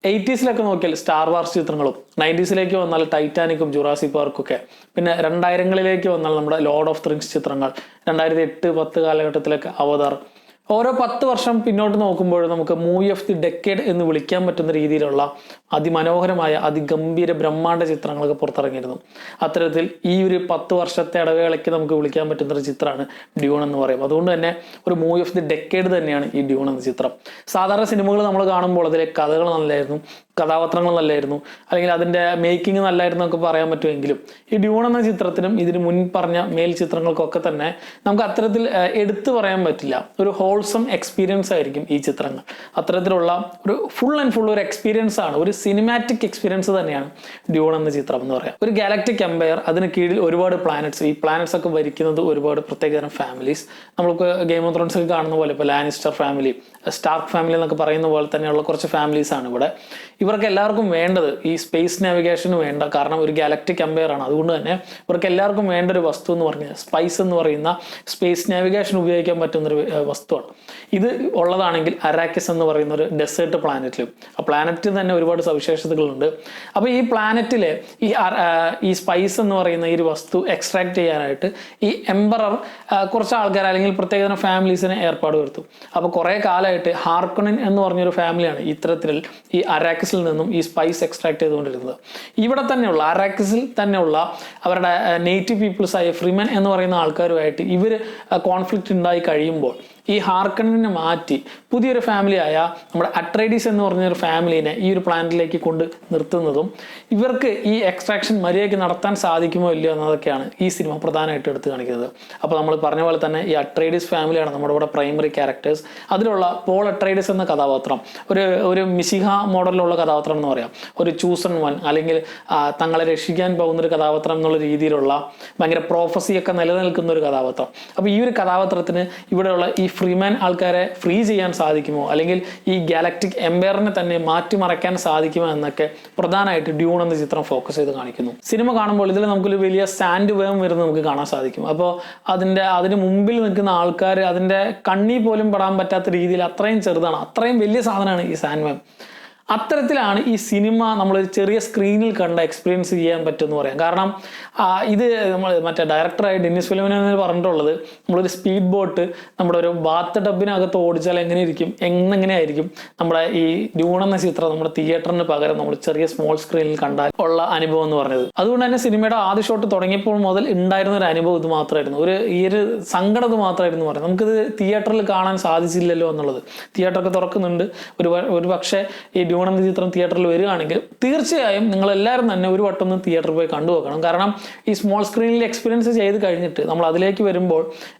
80s നോക്കിയാൽ star wars ചിത്രങ്ങളും 90s വന്നാൽ ടൈറ്റാനിക്കും ജുറാസിക് പാർക്കും ഒക്കെ, പിന്നെ 2000 വന്നാൽ നമ്മുടെ ലോർഡ് ഓഫ് ദി റിങ്സ് ചിത്രങ്ങൾ, 2008-10 കാലഘട്ടത്തിലൊക്കെ അവതാർ. ഓരോ 10 വർഷം പിന്നോട്ട് നോക്കുമ്പോൾ നമുക്ക് മൂവി ഓഫ് ദി ഡെക്കേഡ് എന്ന് വിളിക്കാൻ പറ്റുന്ന രീതിയിലുള്ള അതിമനോഹരമായ അതിഗംഭീര ബ്രഹ്മാണ്ഡ ചിത്രങ്ങളൊക്കെ പുറത്തിറങ്ങിയിരുന്നു. അത്തരത്തിൽ ഈ ഒരു 10 വർഷത്തെ ഇടവേളയ്ക്ക് നമുക്ക് വിളിക്കാൻ പറ്റുന്ന ഒരു ചിത്രമാണ് ഡ്യൂൺ എന്ന് പറയും. അതുകൊണ്ട് തന്നെ ഒരു മൂവി ഓഫ് ദി ഡെക്കേഡ് തന്നെയാണ് ഈ ഡ്യൂൺ എന്ന ചിത്രം. സാധാരണ സിനിമകൾ നമ്മൾ കാണുമ്പോൾ അതിലെ കഥകൾ നല്ലായിരുന്നു, കഥാപാത്രങ്ങൾ നല്ലായിരുന്നു, അല്ലെങ്കിൽ അതിൻ്റെ മേക്കിംഗ് നല്ലായിരുന്നു എന്നൊക്കെ പറയാൻ പറ്റുമെങ്കിലും ഈ ഡ്യൂൺ എന്ന ചിത്രത്തിനും ഇതിന് മുൻ പറഞ്ഞ മേൽ ചിത്രങ്ങൾക്കൊക്കെ തന്നെ നമുക്ക് അത്തരത്തിൽ എടുത്തു പറയാൻ പറ്റില്ല. ഒരു ഹോൾസം എക്സ്പീരിയൻസ് ആയിരിക്കും ഈ ചിത്രങ്ങൾ. അത്തരത്തിലുള്ള ഒരു ഫുൾ ആൻഡ് ഫുൾ ഒരു എക്സ്പീരിയൻസ് ആണ്, ഒരു സിനിമാറ്റിക് എക്സ്പീരിയൻസ് തന്നെയാണ് ഡ്യൂൺ എന്ന ചിത്രം എന്ന് പറയാം. ഒരു ഗാലക്റ്റിക് എംപയർ, അതിന് കീഴിൽ ഒരുപാട് പ്ലാനറ്റ്സ്, ഈ പ്ലാനറ്റ്സ് ഒക്കെ ഭരിക്കുന്നത് ഒരുപാട് പ്രത്യേകതരം ഫാമിലീസ്. നമ്മൾക്ക് ഗെയിം ഓഫ് ത്രോൺസ് ഒക്കെ കാണുന്ന പോലെ ഇപ്പോൾ ലാനിസ്റ്റർ ഫാമിലി, സ്റ്റാർക്ക് ഫാമിലി എന്നൊക്കെ പറയുന്ന പോലെ തന്നെയുള്ള കുറച്ച് ഫാമിലീസ് ആണ് ഇവിടെ. ഇവർക്ക് എല്ലാവർക്കും വേണ്ടത് ഈ സ്പേസ് നാവിഗേഷന് വേണ്ട, കാരണം ഒരു ഗാലക്റ്റിക് എംപയർ ആണ്. അതുകൊണ്ട് തന്നെ ഇവർക്ക് എല്ലാവർക്കും വേണ്ട ഒരു വസ്തു എന്ന് പറഞ്ഞാൽ സ്പൈസ് എന്ന് പറയുന്ന സ്പേസ് നാവിഗേഷൻ ഉപയോഗിക്കാൻ പറ്റുന്നൊരു വസ്തുവാണ്. ഇത് ഉള്ളതാണെങ്കിൽ അറാക്കിസ് എന്ന് പറയുന്ന ഒരു ഡെസേർട്ട് പ്ലാനറ്റിലും, ആ പ്ലാനറ്റിൽ തന്നെ ഒരുപാട് സവിശേഷതകളുണ്ട്. അപ്പോൾ ഈ പ്ലാനറ്റിലെ ഈ സ്പൈസ് എന്ന് പറയുന്ന ഈ ഒരു വസ്തു എക്സ്ട്രാക്ട് ചെയ്യാനായിട്ട് ഈ എംപറർ കുറച്ച് ആൾക്കാർ അല്ലെങ്കിൽ പ്രത്യേക ഫാമിലീസിനെ ഏർപ്പാട് വരുത്തും. അപ്പോൾ കുറേ കാലമായിട്ട് ഹാർക്കണിൻ എന്ന് പറഞ്ഞൊരു ഫാമിലിയാണ് ഇത്തരത്തിൽ ഈ അറാക്കിസിൽ നിന്നും ഈ സ്പൈസ് എക്സ്ട്രാക്ട് ചെയ്തുകൊണ്ടിരുന്നത്. ഇവിടെ തന്നെയുള്ള അറാക്കിസിൽ തന്നെയുള്ള അവരുടെ നേറ്റീവ് പീപ്പിൾസ് ആയ ഫ്രീമൻ എന്ന് പറയുന്ന ആൾക്കാരുമായിട്ട് ഇവർ കോൺഫ്ലിക്റ്റ് ഉണ്ടായി കഴിയുമ്പോൾ ഈ ഹാർക്കണിനെ മാറ്റി പുതിയൊരു ഫാമിലിയായ നമ്മുടെ അട്രൈഡീസ് എന്ന് പറഞ്ഞൊരു ഫാമിലിനെ ഈ ഒരു പ്ലാനറ്റിലേക്ക് കൊണ്ട് നിർത്തുന്നതും ഇവർക്ക് ഈ എക്സ്ട്രാക്ഷൻ മര്യാദയ്ക്ക് നടത്താൻ സാധിക്കുമോ ഇല്ലയോ എന്നതൊക്കെയാണ് ഈ സിനിമ പ്രധാനമായിട്ട് എടുത്തു കാണിക്കുന്നത്. അപ്പോൾ നമ്മൾ പറഞ്ഞ പോലെ തന്നെ ഈ അട്രൈഡീസ് ഫാമിലിയാണ് നമ്മുടെ ഇവിടെ പ്രൈമറി ക്യാരക്ടേഴ്സ്. അതിലുള്ള പോൾ അട്രൈഡീസ് എന്ന കഥാപാത്രം ഒരു മിശിഹ മോഡലിലുള്ള കഥാപാത്രം എന്ന് പറയാം, ഒരു ചൂസൺ വൺ, അല്ലെങ്കിൽ തങ്ങളെ രക്ഷിക്കാൻ പോകുന്നൊരു കഥാപാത്രം എന്നുള്ള രീതിയിലുള്ള ഭയങ്കര പ്രോഫസിയൊക്കെ നിലനിൽക്കുന്ന ഒരു കഥാപാത്രം. അപ്പോൾ ഈ ഒരു കഥാപാത്രത്തിന് ഇവിടെയുള്ള ഈ ഫ്രീമാൻ ആൾക്കാരെ ഫ്രീ ചെയ്യാൻ സാധിക്കുമോ, അല്ലെങ്കിൽ ഈ ഗാലക്റ്റിക് എംപയറിനെ തന്നെ മാറ്റിമറയ്ക്കാൻ സാധിക്കുമോ എന്നൊക്കെ പ്രധാനമായിട്ട് ഡ്യൂൺ എന്ന ചിത്രം ഫോക്കസ് ചെയ്ത് കാണിക്കുന്നു. സിനിമ കാണുമ്പോൾ ഇതിൽ നമുക്കൊരു വലിയ സാൻഡ് വേവ് വരുന്നത് നമുക്ക് കാണാൻ സാധിക്കും. അപ്പോൾ അതിന് മുമ്പിൽ നിൽക്കുന്ന ആൾക്കാർ അതിൻ്റെ കണ്ണി പോലും പെടാൻ പറ്റാത്ത രീതിയിൽ അത്രയും ചെറുതാണ്, അത്രയും വലിയ സാധനമാണ് ഈ സാൻഡ് വേവ്. അത്തരത്തിലാണ് ഈ സിനിമ നമ്മളൊരു ചെറിയ സ്ക്രീനിൽ കണ്ട എക്സ്പീരിയൻസ് ചെയ്യാൻ പറ്റുമെന്ന് പറയാം. കാരണം ഇത് നമ്മൾ മറ്റേ ഡയറക്ടറായ ഡെന്നിസ് വില്ലേവിന് പറഞ്ഞിട്ടുള്ളത്, നമ്മളൊരു സ്പീഡ് ബോട്ട് നമ്മുടെ ഒരു ബാത്ത് ടബിനകത്ത് ഓടിച്ചാൽ എങ്ങനെയായിരിക്കും നമ്മുടെ ഈ ഡ്യൂൺ എന്ന ചിത്രം നമ്മുടെ തിയേറ്ററിന് പകരം നമ്മൾ ചെറിയ സ്മോൾ സ്ക്രീനിൽ കണ്ടാൽ ഉള്ള അനുഭവം എന്ന് പറഞ്ഞത്. അതുകൊണ്ട് തന്നെ സിനിമയുടെ ആദ്യ ഷോട്ട് തുടങ്ങിയപ്പോൾ മുതൽ ഉണ്ടായിരുന്ന ഒരു അനുഭവം ഇത് മാത്രമായിരുന്നു, ഈ ഒരു സങ്കടം ഇത് മാത്രമായിരുന്നു പറയാം. നമുക്കിത് തിയേറ്ററിൽ കാണാൻ സാധിച്ചില്ലല്ലോ എന്നുള്ളത്. തിയേറ്ററൊക്കെ തുറക്കുന്നുണ്ട്, ഒരു പക്ഷേ ഈ ഡ്യൂൺ എന്ന ചിത്രം തിയേറ്ററിൽ വരികയാണെങ്കിൽ തീർച്ചയായും നിങ്ങളെല്ലാവരും തന്നെ ഒരു വട്ടം ഒന്ന് തിയേറ്ററിൽ പോയി കണ്ടുപോക്കണം. കാരണം ഈ സ്മോൾ സ്ക്രീനിൽ എക്സ്പീരിയൻസ് ചെയ്ത് കഴിഞ്ഞിട്ട് നമ്മൾ അതിലേക്ക് വരുമ്പോൾ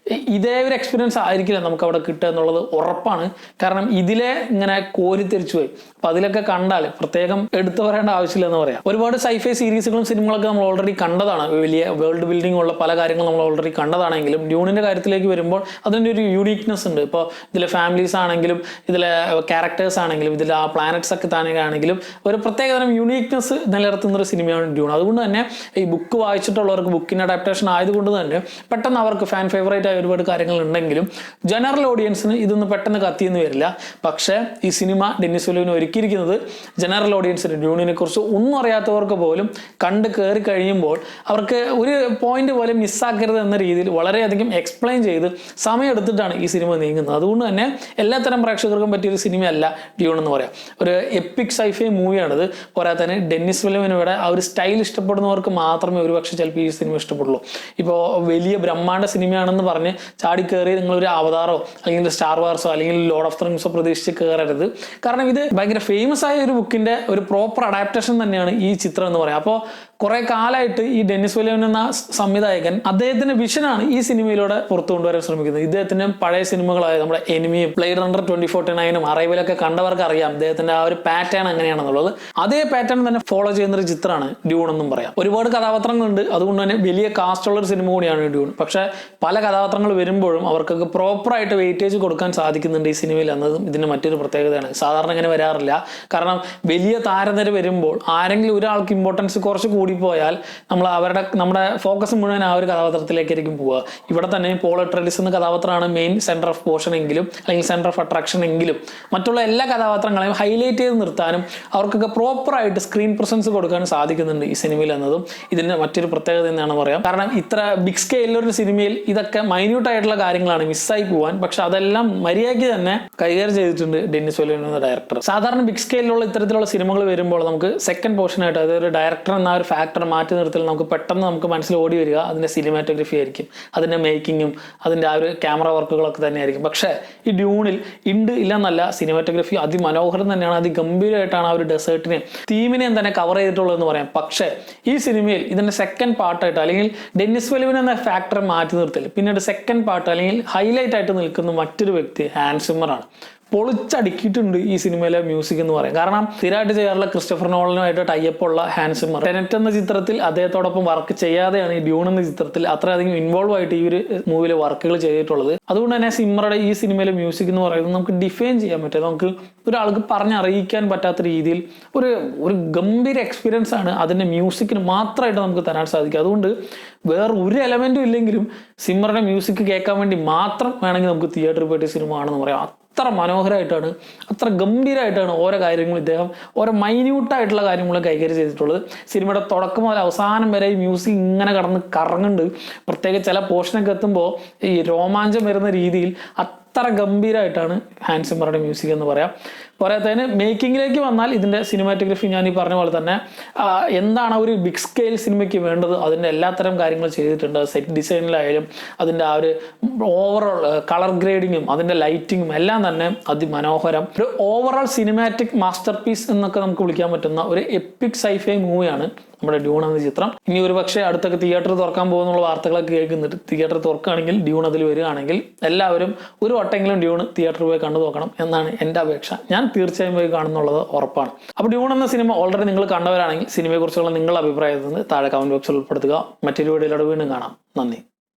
ഇതേ ഒരു എക്സ്പീരിയൻസ് ആയിരിക്കില്ല നമുക്ക് അവിടെ കിട്ടുക എന്നുള്ളത് ഉറപ്പാണ്. കാരണം ഇതിലെ ഇങ്ങനെ കോരിത്തെരിച്ചു പോയി. അപ്പം അതിലൊക്കെ കണ്ടാൽ പ്രത്യേകം എടുത്തു പറയേണ്ട ആവശ്യമില്ല എന്ന് പറയാം. ഒരുപാട് സൈഫൈ സീരീസുകളും സിനിമകളൊക്കെ നമ്മൾ ഓൾറെഡി കണ്ടതാണ്, വലിയ വേൾഡ് ബിൽഡിംഗ് ഉള്ള പല കാര്യങ്ങളും നമ്മൾ ഓൾറെഡി കണ്ടതാണെങ്കിലും ഡ്യൂണിൻ്റെ കാര്യത്തിലേക്ക് വരുമ്പോൾ അതിൻ്റെ ഒരു യൂണീക്നെസ് ഉണ്ട്. ഇപ്പോൾ ഇതിലെ ഫാമിലീസ് ആണെങ്കിലും ഇതിലെ ക്യാരക്ടേഴ്സ് ആണെങ്കിലും ഇതിലെ ആ പ്ലാനറ്റ്സ് ഒക്കെ ആണെങ്കിലും ഒരു പ്രത്യേകതരം യൂണീക്നെസ് നിലനിർത്തുന്ന ഒരു സിനിമയാണ് ഡ്യൂൺ. അതുകൊണ്ട് തന്നെ ഈ ബുക്ക് വായിച്ചിട്ടുള്ളവർക്ക്, ബുക്കിൻ്റെ അഡാപ്റ്റേഷൻ ആയതുകൊണ്ട് തന്നെ പെട്ടെന്ന് അവർക്ക് ഫാൻ ഫേവറേറ്റ് ആയ ഒരുപാട് കാര്യങ്ങൾ ഉണ്ടെങ്കിലും ജനറൽ ഓഡിയൻസിന് ഇതൊന്നും പെട്ടെന്ന് കത്തിയെന്ന് വരില്ല. പക്ഷേ ഈ സിനിമ ഡെന്നിസ് വില്ലേവിന് ഒരുക്കിയിരിക്കുന്നത് ജനറൽ ഓഡിയൻസിന്, ഡ്യൂണിനെ കുറിച്ച് ഒന്നും അറിയാത്തവർക്ക് പോലും കണ്ട് കയറി കഴിയുമ്പോൾ അവർക്ക് ഒരു പോയിന്റ് പോലും മിസ്സാക്കരുത് എന്ന രീതിയിൽ വളരെയധികം എക്സ്പ്ലെയിൻ ചെയ്ത് സമയമെടുത്തിട്ടാണ് ഈ സിനിമ നീങ്ങുന്നത്. അതുകൊണ്ട് തന്നെ എല്ലാത്തരം പ്രേക്ഷകർക്കും പറ്റിയൊരു സിനിമയല്ല ഡ്യൂൺ എന്ന് പറയാം. ഒരു എപ്പിക് സൈഫൈ മൂവിയാണിത്. പോരാതെ തന്നെ ഡെന്നിസ് വില്ലേവിനോട് ആ ഒരു സ്റ്റൈൽ ഇഷ്ടപ്പെടുന്നവർക്ക് മാത്രമേ ഒരുപക്ഷെ ചിലപ്പോൾ ഈ സിനിമ ഇഷ്ടപ്പെടുള്ളൂ. ഇപ്പോൾ വലിയ ബ്രഹ്മാണ്ഡ സിനിമയാണെന്ന് പറഞ്ഞ് ചാടിക്കയറി നിങ്ങളൊരു അവതാറോ അല്ലെങ്കിൽ സ്റ്റാർ വാർസോ അല്ലെങ്കിൽ ലോർഡ് ഓഫ് ദി റിങ്സോ പ്രതീക്ഷിച്ച് കയറരുത്. കാരണം ഇത് ഭയങ്കര ഫേമസ് ആയ ഒരു ബുക്കിന്റെ ഒരു പ്രോപ്പർ അഡാപ്റ്റേഷൻ തന്നെയാണ് ഈ ചിത്രം എന്ന് പറയാം. അപ്പോൾ കുറെ കാലമായിട്ട് ഈ ഡെന്നിസ് വില്ലേവ് എന്ന സംവിധായകൻ അദ്ദേഹത്തിന്റെ വിഷനാണ് ഈ സിനിമയിലൂടെ പുറത്തു കൊണ്ടുവരാൻ ശ്രമിക്കുന്നത്. ഇദ്ദേഹത്തിന്റെ പഴയ സിനിമകളായ നമ്മുടെ എനിമിയും ബ്ലേഡ് റണ്ണർ 2049 അറൈവലൊക്കെ കണ്ടവർക്ക് അറിയാം അദ്ദേഹത്തിന്റെ ആ ഒരു പാറ്റേൺ എങ്ങനെയാണെന്നുള്ളത്. അതേ പാറ്റേൺ തന്നെ ഫോളോ ചെയ്യുന്ന ഒരു ചിത്രമാണ് ഡ്യൂൺ എന്നും പറയാം. ഒരുപാട് കഥാപാത്രങ്ങളുണ്ട്, അതുകൊണ്ട് തന്നെ വലിയ കാസ്റ്റ് ഉള്ള ഒരു സിനിമ കൂടിയാണ് ഡ്യൂൺ. പക്ഷെ പല കഥാപാത്രങ്ങൾ വരുമ്പോഴും അവർക്കൊക്കെ പ്രോപ്പറായിട്ട് വെയിറ്റേജ് കൊടുക്കാൻ സാധിക്കുന്നുണ്ട് ഈ സിനിമയിൽ എന്നതും ഇതിന്റെ മറ്റൊരു പ്രത്യേകതയാണ്. സാധാരണ ഇങ്ങനെ വരാറില്ല. കാരണം വലിയ താരനിര വരുമ്പോൾ ആരെങ്കിലും ഒരാൾക്ക് ഇമ്പോർട്ടൻസ് കുറച്ച് കൂടിപ്പോയാൽ നമ്മുടെ ഫോക്കസ് മുഴുവൻ ആ ഒരു കഥാപാത്രത്തിലേക്കായിരിക്കും പോവുക. ഇവിടെ തന്നെ പോൾ അട്രൈഡീസ് എന്ന കഥാപാത്രമാണ് മെയിൻ സെന്റർ ഓഫ് പോർഷൻ എങ്കിലും അല്ലെങ്കിൽ സെന്റർ ഓഫ് അട്രാക്ഷൻ എങ്കിലും മറ്റുള്ള എല്ലാ കഥാപാത്രങ്ങളെയും ഹൈലൈറ്റ് ചെയ്ത് നിർത്താനും അവർക്കൊക്കെ പ്രോപ്പറായിട്ട് സ്ക്രീൻ പ്രസൻസ് കൊടുക്കാനും സാധിക്കുന്നുണ്ട് ഈ സിനിമയിൽ എന്നതും ഇതിൻ്റെ മറ്റൊരു പ്രത്യേകത എന്നാണ് പറയാം. കാരണം ഇത്ര ബിഗ് സ്കെയിലൊരു സിനിമയിൽ ഇതൊക്കെ മൈന്യൂട്ട് ആയിട്ടുള്ള കാര്യങ്ങളാണ് മിസ്സായി പോവാൻ, പക്ഷെ അതെല്ലാം മര്യാദയ്ക്ക് തന്നെ കൈകാര്യം ചെയ്തിട്ടുണ്ട് ഡെന്നിസ് വെല്ലിൻ എന്ന ഡയറക്ടർ. സാധാരണ ബിഗ് സ്കെയിലുള്ള ഇത്തരത്തിലുള്ള സിനിമകൾ വരുമ്പോൾ നമുക്ക് സെക്കൻഡ് പോർഷനായിട്ട് അതായത് ഒരു ഡയറക്ടർ എന്ന ഒരു ഫാക്ടർ മാറ്റി നിർത്തൽ നമുക്ക് പെട്ടെന്ന് നമുക്ക് മനസ്സിൽ ഓടി വരിക അതിൻ്റെ സിനിമാറ്റോഗ്രഫി ആയിരിക്കും, അതിൻ്റെ മേക്കിങ്ങും അതിൻ്റെ ആ ഒരു ക്യാമറ വർക്കുകളൊക്കെ തന്നെയായിരിക്കും. പക്ഷേ ഈ ഡ്യൂണിൽ ഇല്ലെന്നല്ല, സിനിമാറ്റോഗ്രഫി അതിമനോഹരം തന്നെയാണ്, അതിഗംഭീരമായിട്ടാണ് ആ ഒരു ഡെസേർട്ടിനെയും തീമിനെയും തന്നെ കവർ ചെയ്തിട്ടുള്ളതെന്ന് പറയാം. പക്ഷേ ഈ സിനിമയിൽ ഇതിൻ്റെ സെക്കൻഡ് പാർട്ടായിട്ട് അല്ലെങ്കിൽ ഡെന്നിസ് വെല്ലിൻ എന്ന ഫാക്ടർ മാറ്റി നിർത്തൽ പിന്നീട് സെക്കൻഡ് പാർട്ട് അല്ലെങ്കിൽ ഹൈലൈറ്റ് ആയിട്ട് നിൽക്കുന്ന മറ്റൊരു വ്യക്തി ഹാൻസ് സിമ്മറാണ്. പൊളിച്ചടുക്കിയിട്ടുണ്ട് ഈ സിനിമയിലെ മ്യൂസിക് എന്ന് പറയാം. കാരണം സ്ഥിരമായിട്ട് ചെയ്യാറുള്ള ക്രിസ്റ്റഫർ നോളനുമായിട്ട് ടൈപ്പ് ഉള്ള ഹാൻസ് സിമ്മർ ടെനറ്റ് എന്ന ചിത്രത്തിൽ അദ്ദേഹത്തോടൊപ്പം വർക്ക് ചെയ്യാതെയാണ് ഈ ഡ്യൂൺ എന്ന ചിത്രത്തിൽ അത്രയധികം ഇൻവോൾവ് ആയിട്ട് ഈ ഒരു മൂവിയിലെ വർക്കുകൾ ചെയ്തിട്ടുള്ളത്. അതുകൊണ്ട് തന്നെ സിമ്മറുടെ ഈ സിനിമയിലെ മ്യൂസിക് എന്ന് പറയുന്നത് നമുക്ക് ഡിഫൈൻ ചെയ്യാൻ പറ്റും, നമുക്ക് ഒരാൾക്ക് പറഞ്ഞറിയിക്കാൻ പറ്റാത്ത രീതിയിൽ ഒരു ഗംഭീര എക്സ്പീരിയൻസ് ആണ് അതിൻ്റെ മ്യൂസിക്കിന് മാത്രമായിട്ട് നമുക്ക് തരാൻ സാധിക്കും. അതുകൊണ്ട് വേറെ ഒരു എലമെന്റും ഇല്ലെങ്കിലും സിമ്മറുടെ മ്യൂസിക് കേൾക്കാൻ വേണ്ടി മാത്രം വേണമെങ്കിൽ നമുക്ക് തിയേറ്ററിൽ പോയിട്ട് സിനിമ ആണെന്ന് പറയാം. അത്ര മനോഹരമായിട്ടാണ്, അത്ര ഗംഭീരമായിട്ടാണ് ഓരോ കാര്യങ്ങളും ഇദ്ദേഹം ഓരോ മൈന്യൂട്ടായിട്ടുള്ള കാര്യങ്ങളും കൈകാര്യം ചെയ്തിട്ടുള്ളത്. സിനിമയുടെ തുടക്കം മുതൽ അവസാനം വരെ ഈ മ്യൂസിക് ഇങ്ങനെ കടന്ന് കറങ്ങുന്നുണ്ട്. പ്രത്യേകിച്ച് ചില പോർഷനൊക്കെ എത്തുമ്പോൾ ഈ രോമാഞ്ചം വരുന്ന രീതിയിൽ അത്ര ഗംഭീരമായിട്ടാണ് ഹാൻസ് സിമ്മറുടെ മ്യൂസിക് എന്ന് പറയാം. പോരാത്തതിന് മേക്കിങ്ങിലേക്ക് വന്നാൽ ഇതിൻ്റെ സിനിമാറ്റോഗ്രഫി ഞാൻ ഈ പറഞ്ഞ പോലെ തന്നെ എന്താണ് ഒരു ബിഗ് സ്കെയിൽ സിനിമയ്ക്ക് വേണ്ടത് അതിൻ്റെ എല്ലാത്തരം കാര്യങ്ങൾ ചെയ്തിട്ടുണ്ട്. സെറ്റ് ഡിസൈനിലായാലും അതിൻ്റെ ആ ഒരു ഓവറോൾ കളർ ഗ്രേഡിങ്ങും അതിൻ്റെ ലൈറ്റിങ്ങും എല്ലാം തന്നെ അതിമനോഹരം. ഒരു ഓവറോൾ സിനിമാറ്റിക് മാസ്റ്റർ പീസ് എന്നൊക്കെ നമുക്ക് വിളിക്കാൻ പറ്റുന്ന ഒരു എപ്പിക് സൈഫൈ മൂവിയാണ് നമ്മുടെ ഡ്യൂൺ എന്ന ചിത്രം. ഇനി ഒരു പക്ഷേ അടുത്തൊക്കെ തിയേറ്റർ തുറക്കാൻ പോകുന്നുള്ള വാർത്തകളൊക്കെ കേൾക്കുന്നുണ്ട്. തിയേറ്റർ തുറക്കുകയാണെങ്കിൽ ഡ്യൂൺ അതിൽ വരികയാണെങ്കിൽ എല്ലാവരും ഒരു വട്ടെങ്കിലും ഡ്യൂൺ തിയേറ്ററിൽ പോയി കണ്ടു നോക്കണം എന്നാണ് എൻ്റെ അപേക്ഷ. ഞാൻ തീർച്ചയായും പോയി കാണുന്നുള്ളത് ഉറപ്പാണ്. അപ്പോൾ ഡ്യൂൺ എന്ന സിനിമ ഓൾറെഡി നിങ്ങൾ കണ്ടവരാണെങ്കിൽ സിനിമയെക്കുറിച്ചുള്ള നിങ്ങളുടെ അഭിപ്രായത്തിൽ നിന്ന് താഴെ കമന്റ് ബോക്സിൽ ഉൾപ്പെടുത്തുക. മറ്റൊരു വീഡിയോയിലൂടെ വീണ്ടും കാണാം. നന്ദി.